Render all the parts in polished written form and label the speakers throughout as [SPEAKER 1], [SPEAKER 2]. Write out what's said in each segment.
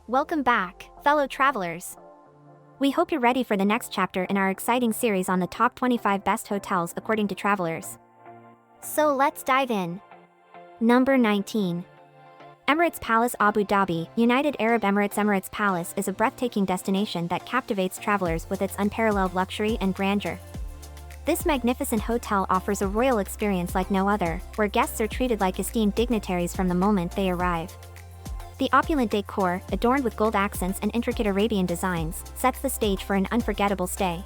[SPEAKER 1] Welcome back, fellow travelers. We hope you're ready for the next chapter in our exciting series on the top 25 best hotels according to travelers. So let's dive in. Number 19. Emirates Palace Abu Dhabi. United Arab Emirates. Emirates Palace is a breathtaking destination that captivates travelers with its unparalleled luxury and grandeur. This magnificent hotel offers a royal experience like no other, where guests are treated like esteemed dignitaries from the moment they arrive. The opulent decor, adorned with gold accents and intricate Arabian designs, sets the stage for an unforgettable stay.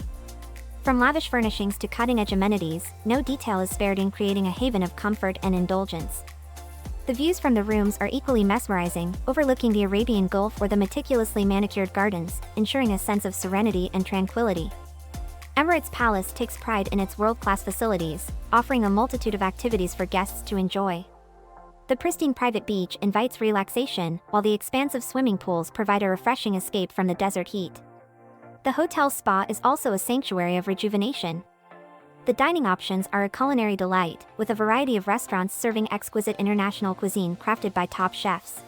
[SPEAKER 1] From lavish furnishings to cutting-edge amenities, no detail is spared in creating a haven of comfort and indulgence. The views from the rooms are equally mesmerizing, overlooking the Arabian Gulf or the meticulously manicured gardens, ensuring a sense of serenity and tranquility. Emirates Palace takes pride in its world-class facilities, offering a multitude of activities for guests to enjoy. The pristine private beach invites relaxation, while the expansive swimming pools provide a refreshing escape from the desert heat. The hotel's spa is also a sanctuary of rejuvenation. The dining options are a culinary delight, with a variety of restaurants serving exquisite international cuisine crafted by top chefs.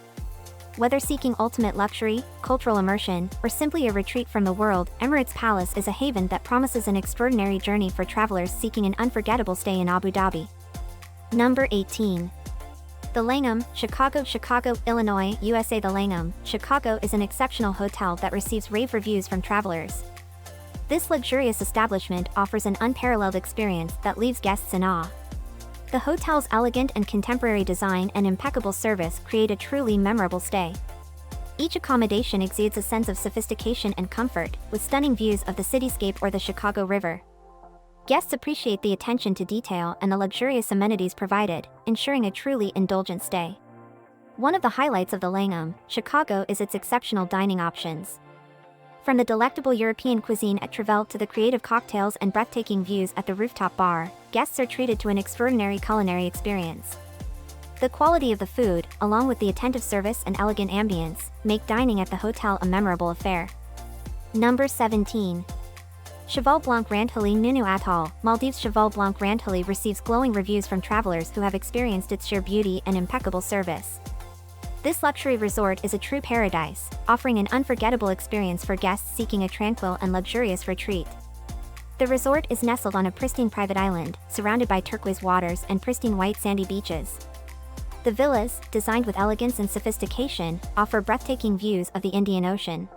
[SPEAKER 1] Whether seeking ultimate luxury, cultural immersion, or simply a retreat from the world, Emirates Palace is a haven that promises an extraordinary journey for travelers seeking an unforgettable stay in Abu Dhabi. Number 18. The Langham, Chicago. Chicago, Illinois, USA. The Langham, Chicago is an exceptional hotel that receives rave reviews from travelers. This luxurious establishment offers an unparalleled experience that leaves guests in awe. The hotel's elegant and contemporary design and impeccable service create a truly memorable stay. Each accommodation exudes a sense of sophistication and comfort, with stunning views of the cityscape or the Chicago River. Guests appreciate the attention to detail and the luxurious amenities provided, ensuring a truly indulgent stay. One of the highlights of the Langham, Chicago is its exceptional dining options. From the delectable European cuisine at Trivelle to the creative cocktails and breathtaking views at the rooftop bar, guests are treated to an extraordinary culinary experience. The quality of the food, along with the attentive service and elegant ambience, make dining at the hotel a memorable affair. Number 17. Cheval Blanc Randhili. Nunu Atoll, Maldives. Cheval Blanc Randhili receives glowing reviews from travelers who have experienced its sheer beauty and impeccable service. This luxury resort is a true paradise, offering an unforgettable experience for guests seeking a tranquil and luxurious retreat. The resort is nestled on a pristine private island, surrounded by turquoise waters and pristine white sandy beaches. The villas, designed with elegance and sophistication, offer breathtaking views of the Indian Ocean.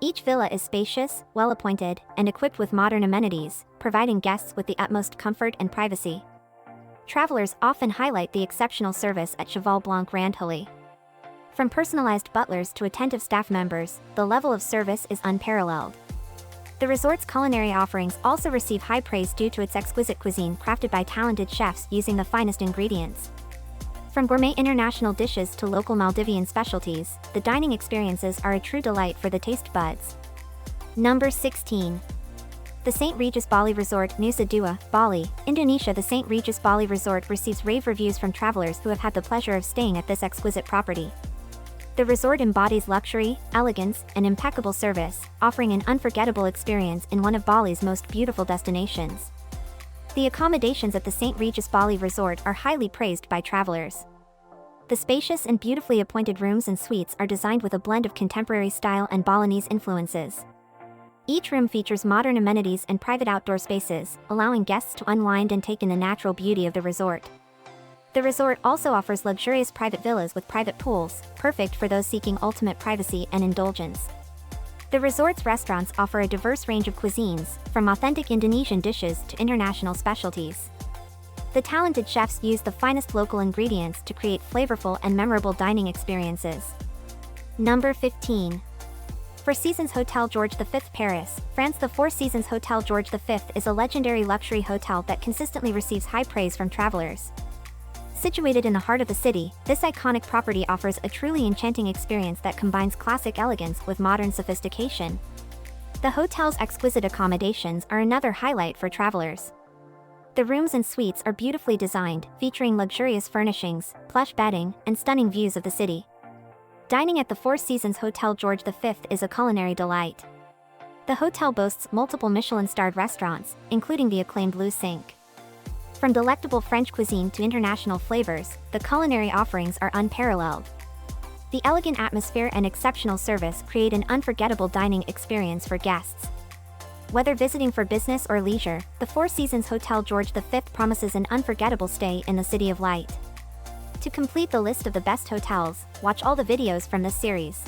[SPEAKER 1] Each villa is spacious, well-appointed, and equipped with modern amenities, providing guests with the utmost comfort and privacy. Travelers often highlight the exceptional service at Cheval Blanc Randhili. From personalized butlers to attentive staff members, the level of service is unparalleled. The resort's culinary offerings also receive high praise due to its exquisite cuisine crafted by talented chefs using the finest ingredients. From gourmet international dishes to local Maldivian specialties, the dining experiences are a true delight for the taste buds. Number 16. The St. Regis Bali Resort. Nusa Dua, Bali, Indonesia. The St. Regis Bali Resort receives rave reviews from travelers who have had the pleasure of staying at this exquisite property. The resort embodies luxury, elegance, and impeccable service, offering an unforgettable experience in one of Bali's most beautiful destinations. The accommodations at the St. Regis Bali Resort are highly praised by travelers. The spacious and beautifully appointed rooms and suites are designed with a blend of contemporary style and Balinese influences. Each room features modern amenities and private outdoor spaces, allowing guests to unwind and take in the natural beauty of the resort. The resort also offers luxurious private villas with private pools, perfect for those seeking ultimate privacy and indulgence. The resort's restaurants offer a diverse range of cuisines, from authentic Indonesian dishes to international specialties. The talented chefs use the finest local ingredients to create flavorful and memorable dining experiences. Number 15. Four Seasons Hotel George V. Paris, France. The Four Seasons Hotel George V is a legendary luxury hotel that consistently receives high praise from travelers. Situated in the heart of the city, this iconic property offers a truly enchanting experience that combines classic elegance with modern sophistication. The hotel's exquisite accommodations are another highlight for travelers. The rooms and suites are beautifully designed, featuring luxurious furnishings, plush bedding, and stunning views of the city. Dining at the Four Seasons Hotel George V is a culinary delight. The hotel boasts multiple Michelin-starred restaurants, including the acclaimed Le Cinq. From delectable French cuisine to international flavors, the culinary offerings are unparalleled. The elegant atmosphere and exceptional service create an unforgettable dining experience for guests. Whether visiting for business or leisure, the Four Seasons Hotel George V promises an unforgettable stay in the City of Light. To complete the list of the best hotels, watch all the videos from this series.